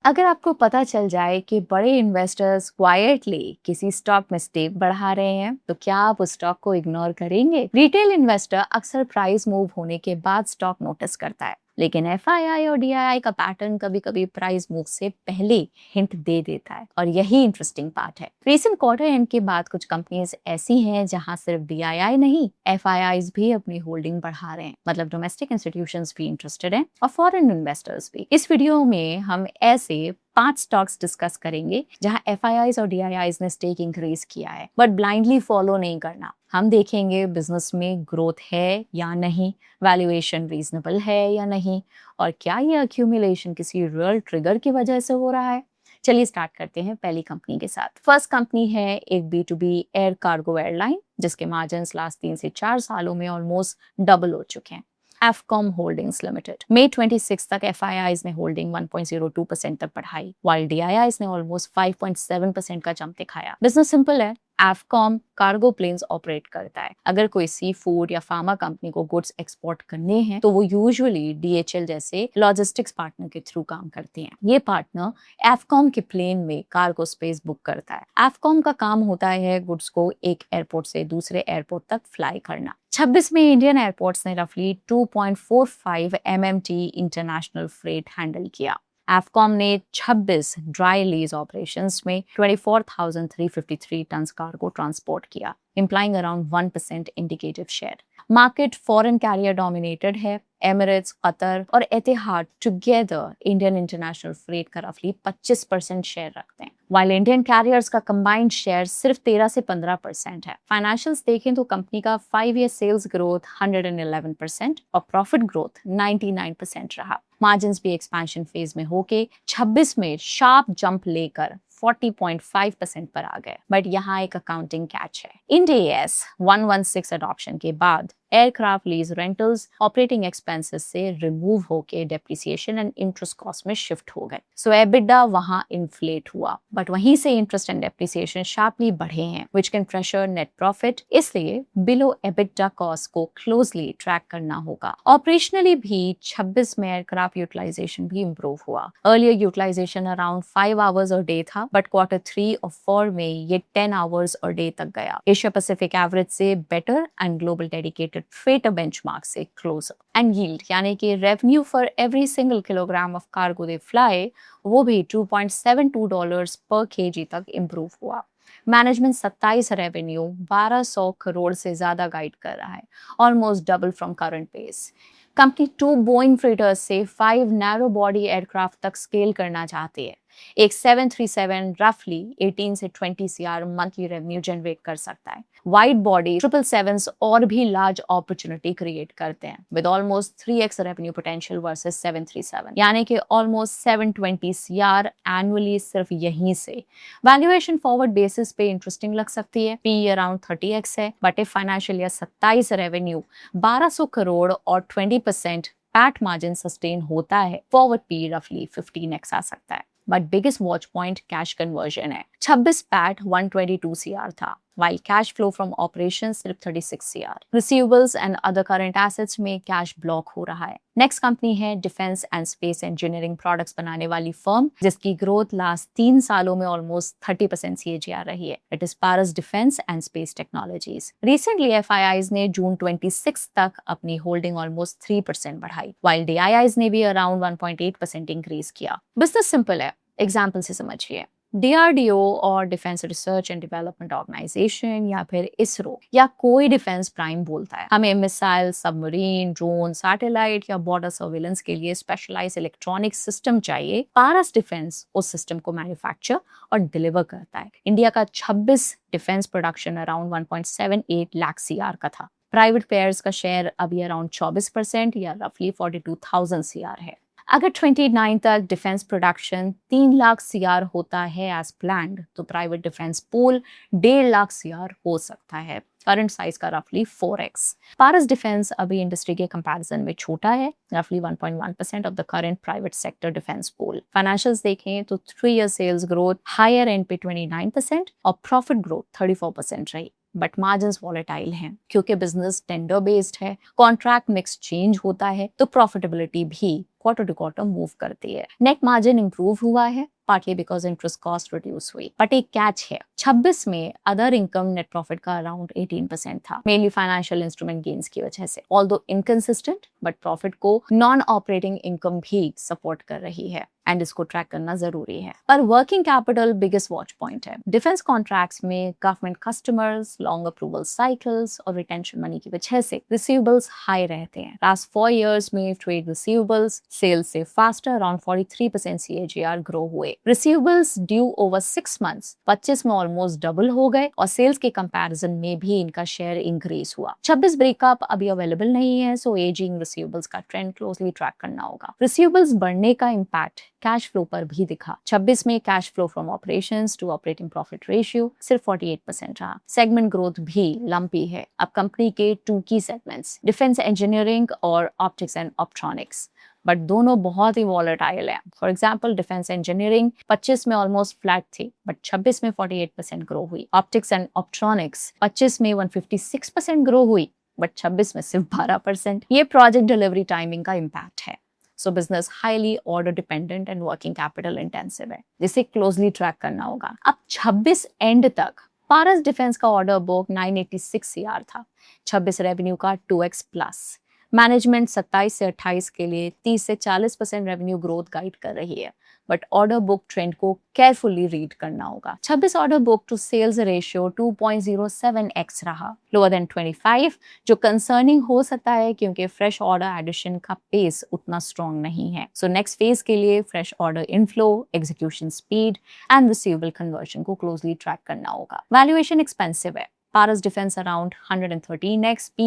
अगर आपको पता चल जाए कि बड़े इन्वेस्टर्स क्वाइटली किसी स्टॉक में स्टेक बढ़ा रहे हैं, तो क्या आप उस स्टॉक को इग्नोर करेंगे? रिटेल इन्वेस्टर अक्सर प्राइस मूव होने के बाद स्टॉक नोटिस करता है, लेकिन एफआईआई और डीआईआई का पैटर्न कभी कभी प्राइस मूव से पहले हिंट दे देता है, और यही इंटरेस्टिंग पार्ट है। रिसेंट क्वार्टर एंड के बाद कुछ कंपनीज ऐसी हैं जहां सिर्फ डीआईआई नहीं, एफआईआईज भी अपनी होल्डिंग बढ़ा रहे हैं। मतलब डोमेस्टिक इंस्टीट्यूशंस भी इंटरेस्टेड हैं और फॉरेन इन्वेस्टर्स भी। इस वीडियो में हम ऐसे 5 स्टॉक्स डिस्कस करेंगे जहां एफआईआईज और डीआईआईज ने स्टेक इंक्रीज किया है, बट ब्लाइंडली फॉलो नहीं करना। हम देखेंगे बिजनेस में ग्रोथ है या नहीं, वैल्यूएशन रीजनेबल है या नहीं, और क्या ये अक्यूमुलेशन किसी रियल ट्रिगर की वजह से हो रहा है। चलिए स्टार्ट करते हैं पहली कंपनी के साथ। फर्स्ट कंपनी है एक B2B एयर कार्गो एयरलाइन, जिसके मार्जिन्स लास्ट 3 से 4 सालों में ऑलमोस्ट डबल हो चुके हैं। एफकॉम होल्डिंग्स लिमिटेड। मई 26 तक एफआईआईज ने होल्डिंग 1.02% तक बढ़ाई, while डीआईआईज ने ऑलमोस्ट 5.7% का जंप दिखाया। बिजनेस सिंपल है, एफकॉम कार्गो प्लेन्स ऑपरेट करता है। अगर कोई सी फूड या फार्मा कंपनी को गुड्स एक्सपोर्ट करने हैं, तो वो यूजुअली DHL जैसे लॉजिस्टिक्स पार्टनर के थ्रू काम करते हैं। ये पार्टनर एफकॉम के प्लेन में कार्गो स्पेस बुक करता है। एफकॉम का काम होता है गुड्स को एक एयरपोर्ट से दूसरे एयरपोर्ट तक फ्लाई करना। 26 में इंडियन एयरपोर्ट्स ने रफली 2.45 MMT इंटरनेशनल फ्रेट हैंडल किया। एफकॉम ने 26 ड्राई लीज ऑपरेशंस में 24,353 टन कार्गो ट्रांसपोर्ट किया, implying around 1% indicative share. Market foreign carrier dominated है। एमिरेट्स, कतर और Etihad together Indian international freight का रफली 25% शेयर रखते हैं, while इंडियन कैरियर्स का कंबाइंड शेयर सिर्फ 13 से 15% है। फाइनेंशियल्स देखें तो कंपनी का 5 ईयर सेल्स ग्रोथ 111% और प्रॉफिट ग्रोथ 99% रहा। मार्जिन्स भी एक्सपेंशन फेज में होके 26 में शार्प जंप लेकर 40.5% पर आ गए। बट यहाँ एक अकाउंटिंग कैच है। इंड AS 116 अडॉप्शन के बाद aircraft lease rentals operating expenses से रिमूव होके डेप्रिसिएशन एंड इंटरेस्ट कॉस्ट में शिफ्ट हो गए। सो एबिटा वहां इन्फ्लेट हुआ, बट वहीं से इंटरेस्ट एंड डेप्रिसिएशन शार्पली बढ़े हैं, which can pressure net profit. इसलिए बिलो एबिटा कॉस्ट को क्लोजली ट्रैक करना होगा। ऑपरेशनली भी 26 में एयरक्राफ्ट यूटिलाइजेशन भी इंप्रूव हुआ। Earlier utilisation around 5 hours a day था, बट क्वार्टर 3 और 4 में ये 10 आवर्स अ डे तक गया। एशिया पैसिफिक एवरेज से better and global dedicated freighter benchmark से closer. And yield यानी कि revenue for every single kilogram of cargo they fly, वो भी $2.72 per kg तक improve हुआ। मैनेजमेंट 27 रेवेन्यू 1200 करोड़ से ज्यादा गाइड कर रहा है, almost double from current pace. Company 2 Boeing freighters से 5 नैरो बॉडी एयरक्राफ्ट तक स्केल करना चाहती है। एक 737 रफली 18 से 20 CR मंथली रेवेन्यू जनरेट कर सकता है। वाइड बॉडी 777s और भी लार्ज अपॉर्चुनिटी क्रिएट करते हैं, with almost 3x revenue potential versus 737, यानी कि ऑलमोस्ट 720 CR एनुअली सिर्फ यहीं से। वैल्यूएशन फॉरवर्ड बेसिस पे इंटरेस्टिंग लग सकती है। PE अराउंड 30x है, but if financial year 27 revenue 1200 crore और 20% पैट मार्जिन सस्टेन होता है, फॉरवर्ड PE रफली 15x आ सकता है। But biggest watch point cash conversion है। 26 पैट 122 CR था, while cash flow from operations सिर्फ 36 CR। Receivables and other current assets में कैश ब्लॉक हो रहा है। नेक्स्ट कंपनी है defence and space engineering products बनाने वाली फर्म, जिसकी ग्रोथ लास्ट 3 सालों में ऑलमोस्ट 30% CAGR रही है। It is Paras defence and space technologies. Recently FIIs ने जून 26 तक अपनी होल्डिंग ऑलमोस्ट 3% बढ़ाई, while डीआईआईज ने भी अराउंड 1.8% इंक्रीज किया। बिजनेस सिंपल है, एग्जाम्पल से समझिए। DRDO और defence research and development organisation या फिर इसरो या कोई डिफेंस प्राइम बोलता है हमें मिसाइल, सबमरीन, ड्रोन, सैटेलाइट या बॉर्डर सर्विलेंस के लिए स्पेशलाइज्ड इलेक्ट्रॉनिक सिस्टम चाहिए। पारस डिफेंस उस सिस्टम को मैन्युफैक्चर और डिलीवर करता है। इंडिया का 26 defence production around 1.78 lakh CR का था। प्राइवेट प्लेयर्स का शेयर अभी अराउंड 24% या रफली 42,000 CR है। अगर 29 तक डिफेंस प्रोडक्शन 3 लाख CR होता है एज प्लान्ड, तो private defence pool 1.5 lakh CR हो सकता है। करंट साइज का रफली 4x। पारस डिफेंस अभी इंडस्ट्री के कंपैरिजन में छोटा है, रफली 1.1% of the current private sector defence pool. Financials देखें तो 3 year sales growth higher end पे 29% और प्रॉफिट ग्रोथ 34% रही। बट मार्जिन्स वॉलेटाइल हैं, क्योंकि बिजनेस टेंडर बेस्ड है, कॉन्ट्रैक्ट मिक्स चेंज होता है, तो प्रॉफिटेबिलिटी भी क्वार्टर टू क्वार्टर मूव करती है। नेट मार्जिन इंप्रूव हुआ है partly because interest cost reduce हुई, बट एक कैच है। 26 में अदर इनकम नेट प्रॉफिट का अराउंड 18% था, मेनली फाइनेंशियल इंस्ट्रूमेंट गेन्स की वजह से। ऑल्दो इनकंसिस्टेंट, बट प्रॉफिट को नॉन ऑपरेटिंग इनकम भी सपोर्ट कर रही है एंड इसको ट्रैक करना जरूरी है। पर working capital biggest watch point है। डिफेंस कॉन्ट्रैक्ट्स में government customers, long approval cycles और रिटेंशन मनी की वजह से रिसीवेबल्स हाई रहते हैं। लास्ट 4 years में ट्रेड रिसीवेबल्स सेल्स से फास्टर अराउंड 43% CAGR ग्रो हुए। रिसीवेबल्स ड्यू ओवर 6 months 25 में ऑलमोस्ट डबल हो गए और सेल्स के कंपैरिजन में भी इनका शेयर इंक्रीज हुआ। 26 ब्रेकअप अभी अवेलेबल नहीं है, सो एजिंग रिसीवेबल्स का ट्रेंड क्लोजली ट्रैक करना होगा। रिसीवेबल्स बढ़ने का इम्पैक्ट कैश फ्लो पर भी दिखा। 26 में cash flow from operations to operating profit ratio सिर्फ 48% रहा। सेगमेंट ग्रोथ भी लंपी है। अब कंपनी के 2 की सेगमेंट्स डिफेंस इंजीनियरिंग और ऑप्टिक्स एंड ऑप्ट्रॉनिक्स, बट दोनों बहुत ही वॉलेटाइल है। फॉर एग्जाम्पल डिफेंस इंजीनियरिंग 25 में ऑलमोस्ट फ्लैट थी, बट 26 में 48% ग्रो हुई। ऑप्टिक्स एंड ऑप्ट्रॉनिक्स 25 में 156% ग्रो हुई, बट 26 में सिर्फ 12%। ये प्रोजेक्ट डिलीवरी टाइमिंग का इम्पैक्ट है। सो business highly order dependent and working capital intensive है, जिसे क्लोजली ट्रैक करना होगा। अब 26 एंड तक पारस डिफेंस का ऑर्डर बुक 986 CR था। 26 रेवेन्यू का 2x प्लस। मैनेजमेंट 27 से 28 के लिए 30 से 40% रेवेन्यू ग्रोथ गाइड कर रही है, बट ऑर्डर बुक ट्रेंड को केयरफुली रीड करना होगा। 26 order book to sales ratio 2.07x रहा, लोअर देन 25, जो कंसर्निंग हो सकता है क्योंकि फ्रेश ऑर्डर एडिशन का पेस उतना स्ट्रॉन्ग नहीं है। सो नेक्स्ट फेज के लिए fresh order inflow, execution speed and receivable conversion को क्लोजली ट्रैक करना होगा। वैल्यूएशन एक्सपेंसिव है। Paras Defense around 113x P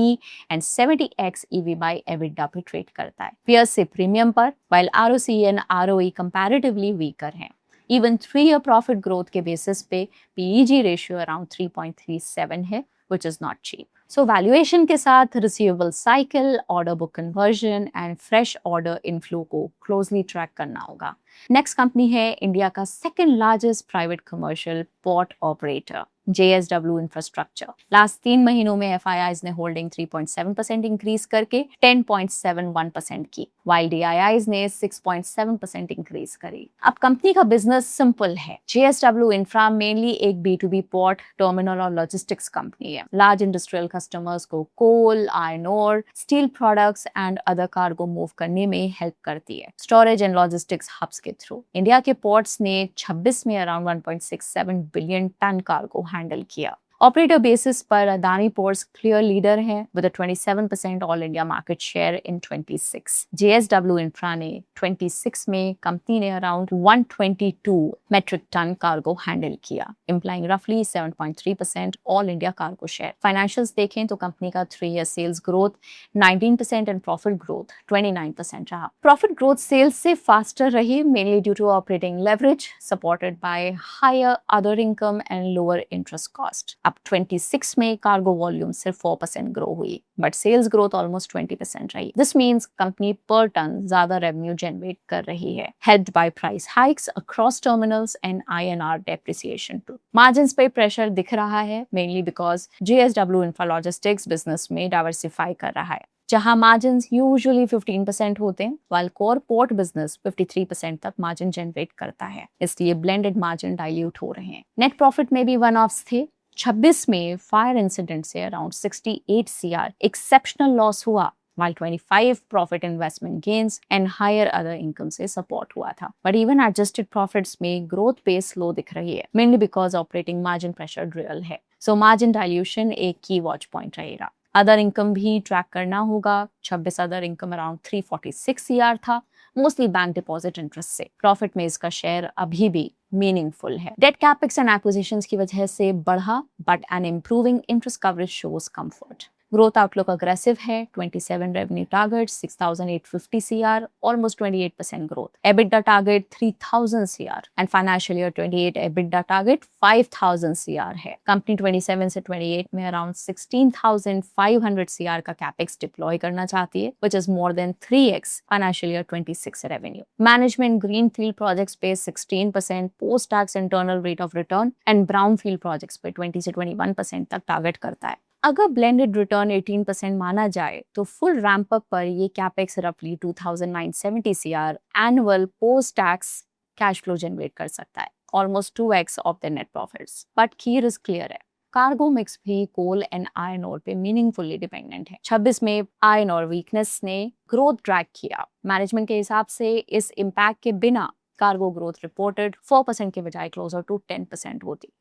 and 70x EV by EBITDA पे ट्रेड करता है। Peers से प्रीमियम पर, while ROCE and ROE comparatively weaker हैं। Even 3-year profit growth के बेसिस पे PEG ratio around 3.37 है, which is not cheap. So valuation के साथ receivable cycle, order book conversion and fresh order inflow को closely track करना होगा। Next company है इंडिया का second largest private commercial port operator, JSW Infrastructure। Last 3 महीनों में FIIs ने होल्डिंग 3.7% इंक्रीज करके 10.71% की, while DIIs ने 6.7% इंक्रीज करी। अब कंपनी का बिजनेस सिंपल है। JSW इंफ्रा मेनली एक B2B पोर्ट, टर्मिनल और लॉजिस्टिक्स कंपनी है। लार्ज इंडस्ट्रियल कस्टमर्स को coal, iron ore, steel products and other cargo move करने में हेल्प करती है, स्टोरेज एंड लॉजिस्टिक्स हब्स के थ्रू। इंडिया के पोर्ट्स ने 26 में around 1.67 billion tonne cargo handle किया। ऑपरेटर बेसिस पर अदानी पोर्ट्स क्लियर लीडर है with a 27% all India market share in 26। JSW infra ने 26 में कंपनी ने around 122 metric tonne cargo handle किया, इंप्लाइंग रफली 7.3% all India cargo share. Financials देखें तो कंपनी का 3-year sales growth 19% and profit growth 29% रहा। प्रॉफिट ग्रोथ सेल्स से फास्टर रही, mainly due to operating leverage supported by higher other income and lower interest cost. अब 26 में cargo volume सिर्फ 4% grow हुई, बट सेल्स ग्रोथ ऑलमोस्ट 20% रही। This means company per tonne ज्यादा revenue generate कर रही है, helped by price hikes across terminals and INR depreciation too. Margins पे प्रेशर दिख रहा है, mainly because JSW infra logistics business में डाइवर्सिफाई कर रहा है, जहां मार्जिन्स यूजुअली 15% होते हैं, वाल कोर पोर्ट बिजनेस 53% तक मार्जिन जनरेट करता है, इसलिए ब्लेंडेड मार्जिन डाइल्यूट हो रहे हैं। नेट प्रॉफिट में भी वन ऑफ्स थे। 26 में फायर इंसिडेंट से अराउंड 68 CR एक्सेप्शनल लॉस हुआ, while 25 profit investment gains and higher other income से support हुआ था। But even adjusted profits में growth pace slow दिख रही है, mainly because operating margin pressure real है। So margin dilution एक key watch point रहेगा। अदर इनकम भी ट्रैक करना होगा। 26 अदर इनकम अराउंड 346 CR था, मोस्टली बैंक डिपॉजिट इंटरेस्ट से। प्रॉफिट में इसका शेयर अभी भी मीनिंगफुल है। डेट कैपेक्स एंड एक्विजिशंस की वजह से बढ़ा, but an improving interest coverage shows comfort. Growth outlook aggressive है। 27 revenue target 6,850 CR, almost 28% growth. EBITDA target 3,000 CR and financial year 28 EBITDA target 5,000 CR है। कंपनी 27 से 28 में अराउंड 16,500 CR का capex deploy करना चाहती है, which is more than 3x financial year 26 revenue. Management greenfield projects पे 16% post tax internal rate of return and brownfield projects पे 20 से 21% तक टारगेट करता है। अगर ब्लेंडेड रिटर्न 18% माना जाए तो फुल रैंप अप पर ये कैपेक्स रफली 2970 CR annual post tax cash flow generate कर सकता है, almost 2x of the net profits. But की रिस्क क्लियर है, कार्गो मिक्स भी कोल एंड आयरन ओर पे मीनिंगफुली डिपेंडेंट है। 26 में आयरन ओर वीकनेस ने ग्रोथ ड्रैग किया। मैनेजमेंट के हिसाब से इस इम्पैक्ट के बिना कार्गो ग्रोथ रिपोर्टेड 4% के बजाय क्लोजर टू 10% होती।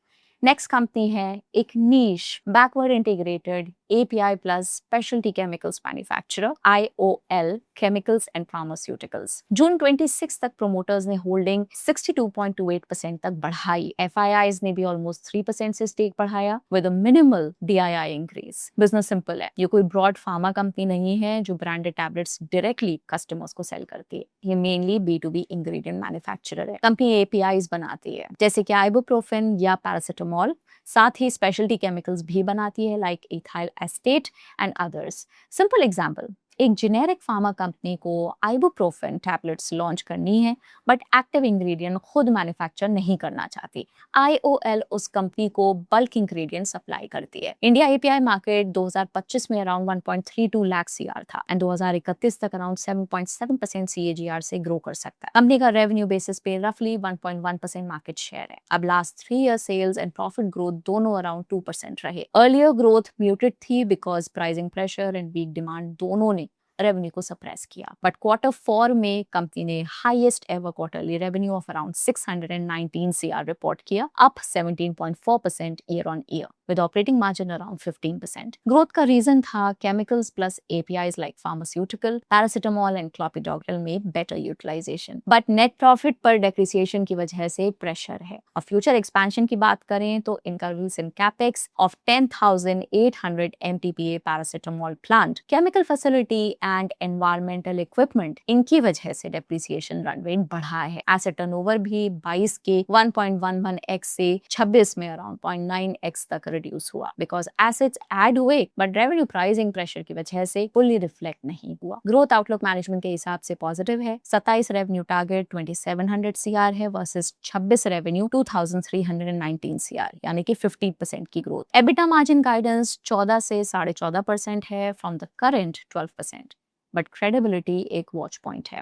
नेक्स्ट कंपनी है एक niche backward integrated API plus speciality chemicals manufacturer IOL chemicals and pharmaceuticals. June 26 तक प्रोमोटर्स ने होल्डिंग 62.28% तक बढ़ाई। FIIs ने भी ऑलमोस्ट 3% से स्टेक बढ़ाया with a minimal DII increase. Business simple है, ये कोई ब्रॉड फार्मा कंपनी नहीं है जो ब्रांडेड टैबलेट्स डायरेक्टली कस्टमर्स को सेल करती है। ये मेनली B2B इंग्रेडिएंट मैन्युफैक्चरर है। कंपनी APIs बनाती है जैसे कि आइबुप्रोफेन या पैरासिटामोल, साथ ही स्पेशलिटी केमिकल्स भी बनाती है like ethyl estate and others. Simple example, एक जेनेरिक फार्मा कंपनी को आइबुप्रोफेन टैबलेट्स लॉन्च करनी है बट एक्टिव इंग्रेडिएंट खुद मैन्युफैक्चर नहीं करना चाहती। IOL उस कंपनी को बल्क इंग्रेडिएंट सप्लाई करती है। इंडिया API मार्केट 2025 में अराउंड 1.32 लाख CR था एंड 2031 तक अराउंड 7.7% CAGR से ग्रो कर सकता है। कंपनी का रेवेन्यू बेसिस पे रफली 1.1% मार्केट शेयर है। अब last 3 year sales and profit growth दोनों अराउंड 2% रहे। अर्लियर ग्रोथ म्यूटेड थी because pricing pressure and weak demand दोनों ने रेवेन्यू को सप्रेस किया। बट Q4 में कंपनी ने highest ever quarterly revenue of around 619 CR report किया, up 17.4% year on year with operating margin around 15%। Growth का reason था chemicals plus APIs like pharmaceutical, paracetamol and clopidogrel में better utilisation. But net profit पर depreciation की वजह से pressure है। और फ्यूचर एक्सपेंशन की बात करें तो इनका recent capex of 10,800 MTPA paracetamol plant, chemical facility and environmental equipment, इनकी वजह से डेप्रिसिएशन रन रेट बढ़ा है। एसेट टर्नओवर भी 22 के 1.11x से 26 में अराउंड 0.9x तक रिड्यूस हुआ बिकॉज एसेट्स ऐड हुए बट रेवेन्यू प्राइसिंग प्रेशर की वजह से फुल्ली रिफ्लेक्ट नहीं हुआ। ग्रोथ आउटलुक मैनेजमेंट के हिसाब से पॉजिटिव है। 27 रेवेन्यू टारगेट 2700 CR है वर्सेस 26 रेवेन्यू 2319 CR, यानी कि 50% की ग्रोथ। एबिटा मार्जिन गाइडेंस 14 से 14.5% है from the current 12%, but credibility एक वॉच पॉइंट है।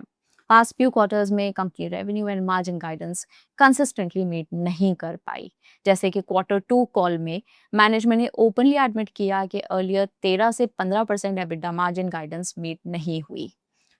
पास्ट फ्यू क्वार्टर्स में company revenue and margin guidance consistently meet नहीं कर पाई। जैसे कि Q2 कॉल में मैनेजमेंट ने ओपनली एडमिट किया कि अर्लियर 13 से 15% एबिटा मार्जिन गाइडेंस मीट नहीं हुई।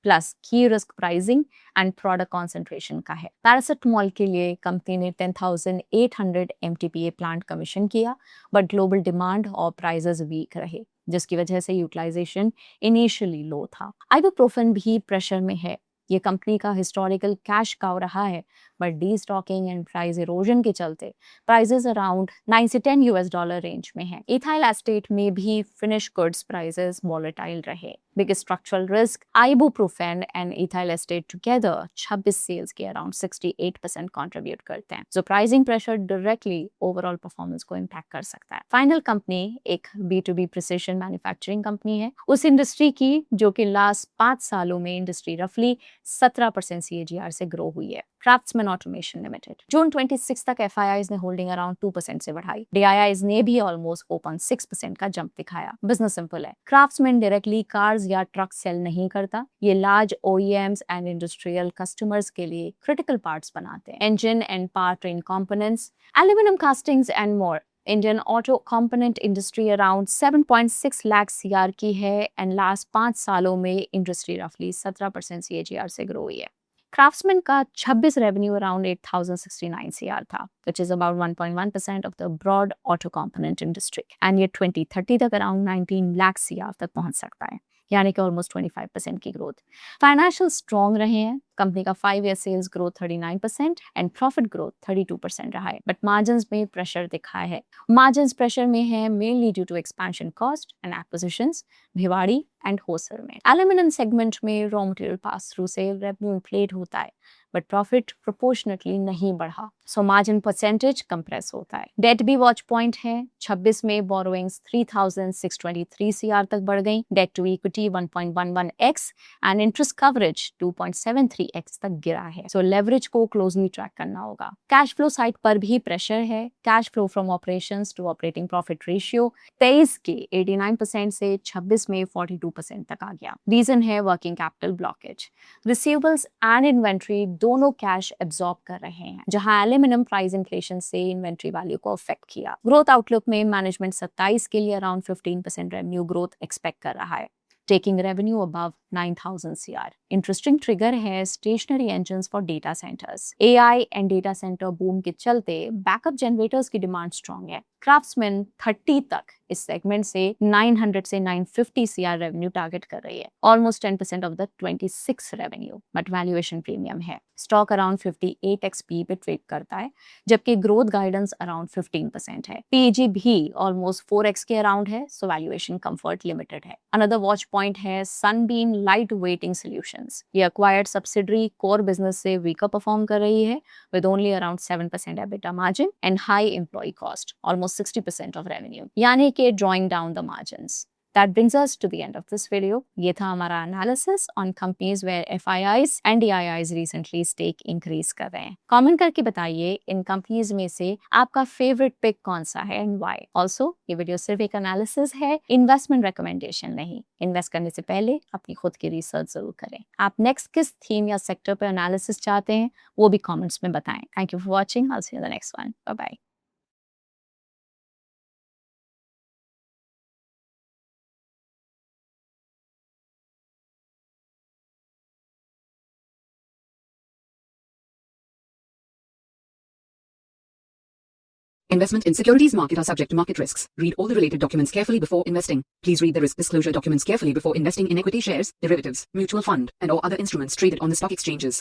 प्लस की risk pricing and product concentration का है। पैरासिटामोल के लिए कंपनी ने 10,800 MTPA प्लांट कमीशन किया बट ग्लोबल डिमांड और प्राइसेस वीक रहे जिसकी वजह से यूटिलाइजेशन इनिशियली लो था। आइबुप्रोफेन भी प्रेशर में है। ये कंपनी का हिस्टोरिकल कैश काउ रहा है but destocking and price erosion के चलते प्राइसेस अराउंड 9 से 10 US डॉलर रेंज में है। इथाइल एस्टेट में भी फिनिश गुड्स प्राइसेस वॉलेटाइल रहे। Biggest structural risk ibuprofen and ethyl acetate together 26 sales के अराउंड 68% कंट्रीब्यूट करते हैं, जो pricing pressure directly overall performance को इम्पैक्ट कर सकता है। फाइनल कंपनी एक B2B प्रिसिशन मैन्युफैक्चरिंग कंपनी है, उस इंडस्ट्री की जो कि लास्ट 5 सालों में इंडस्ट्री रफली 17% CAGR से ग्रो हुई है। क्राफ्ट्समैन ऑटोमेशन लिमिटेड जून 26 तक FIIs ने होल्डिंग अराउंड 2% से बढ़ाई। DIIs ने भी ऑलमोस्ट 4.6% का जंप दिखाया। बिजनेस सिंपल है, क्राफ्ट्समैन डायरेक्टली कार्स या ट्रक सेल नहीं करता, ये large OEMs and industrial customers के लिए क्रिटिकल पार्ट्स बनाते हैं, engine and power train components, aluminium castings and more. Indian auto component industry around 7.6 lakh CR की है एंड लास्ट 5 सालों में इंडस्ट्री रफली 17% CAGR से ग्रो हुई है। क्राफ्ट्समैन का 26 रेवेन्यू अराउंड 8,069 CR था, which is about 1.1% of the broad auto component industry, and ये 2030 तक अराउंड 19 लाख CR तक पहुंच सकता है, यानी कि ऑलमोस्ट 25% की ग्रोथ। फाइनेंशियल स्ट्रॉन्ग रहे हैं। कंपनी का 5 year sales growth 39% and profit growth 32% रहा है, बट मार्जिन्स में प्रेशर दिखा है। मार्जिन्स प्रेशर में है mainly due to expansion cost and acquisitions, Bhiwadi and Hosur में। एल्यूमिनियम सेगमेंट में रॉ मटेरियल पास थ्रू से रेवेन्यू इन्फ्लेट होता है बट प्रॉफिट प्रोपोर्शनेटली नहीं बढ़ा, सो मार्जिन परसेंटेज कंप्रेस होता है। डेट भी वॉच पॉइंट है। 26 में बोरोइंग्स 3,623 CR तक बढ़ गई, debt to equity 1.11x and interest coverage 2.73 3x तक गिरा है। सो लेवरेज को क्लोजली ट्रैक करना होगा। कैश फ्लो साइड पर भी प्रेशर है। Cash flow from operations to operating profit ratio 23 के 89% से 26 में 42% तक आ गया। रीजन है working capital blockage. Receivables and inventory दोनों कैश एब्जॉर्ब कर रहे हैं, जहां एल्यूमिनियम प्राइस इन्फ्लेशन से इन्वेंट्री वैल्यू को अफेक्ट किया। ग्रोथ आउटलुक में मैनेजमेंट 27 के लिए अराउंड 15% रेवेन्यू ग्रोथ एक्सपेक्ट कर रहा है, taking revenue above 9,000 CR. Interesting trigger है stationary engines for data centers. AI and data center boom के चलते बैकअप जनरेटर्स की डिमांड स्ट्रॉन्ग है। क्राफ्ट्समैन 30 तक इस सेगमेंट से 900 से 950 CR रेवेन्यू टारगेट कर रही है, almost 10% of the 26 revenue, but valuation premium है। स्टॉक अराउंड 58x पी पे ट्रेड करता है, जबकि ग्रोथ गाइडेंस अराउंड 15% है। पीजी भी ऑलमोस्ट 4x के अराउंड है, सो वैल्यूएशन कंफर्ट लिमिटेड है। अनदर वॉच पॉइंट है सनबीम लाइट वेटिंग सॉल्यूशंस। ये एक्वायर्ड सब्सिडरी कोर बिजनेस से वीकर परफॉर्म कर रही है with only around 7% EBITDA margin and high employ cost, almost 60% of revenue, यानी कि drawing down the margins. That brings us to the end of this video. ये था हमारा analysis on companies where FIIs and DIIs recently stake increase कर रहे हैं। Comment करके बताइए इन कंपनीज में से आपका फेवरेट पिक कौन सा है and why. Also, ये वीडियो सिर्फ एक एनालिसिस है, इन्वेस्टमेंट रिकमेंडेशन नहीं। इन्वेस्ट करने से पहले अपनी खुद की रिसर्च जरूर करें। आप नेक्स्ट किस थीम या सेक्टर पर एनालिसिस चाहते हैं वो भी कॉमेंट्स में बताएं। Thank you for watching. I'll see you in the next one. Bye bye. Investment in securities market are subject to market risks. Read all the related documents carefully before investing. Please read the risk disclosure documents carefully before investing in equity shares, derivatives, mutual fund, and or other instruments traded on the stock exchanges.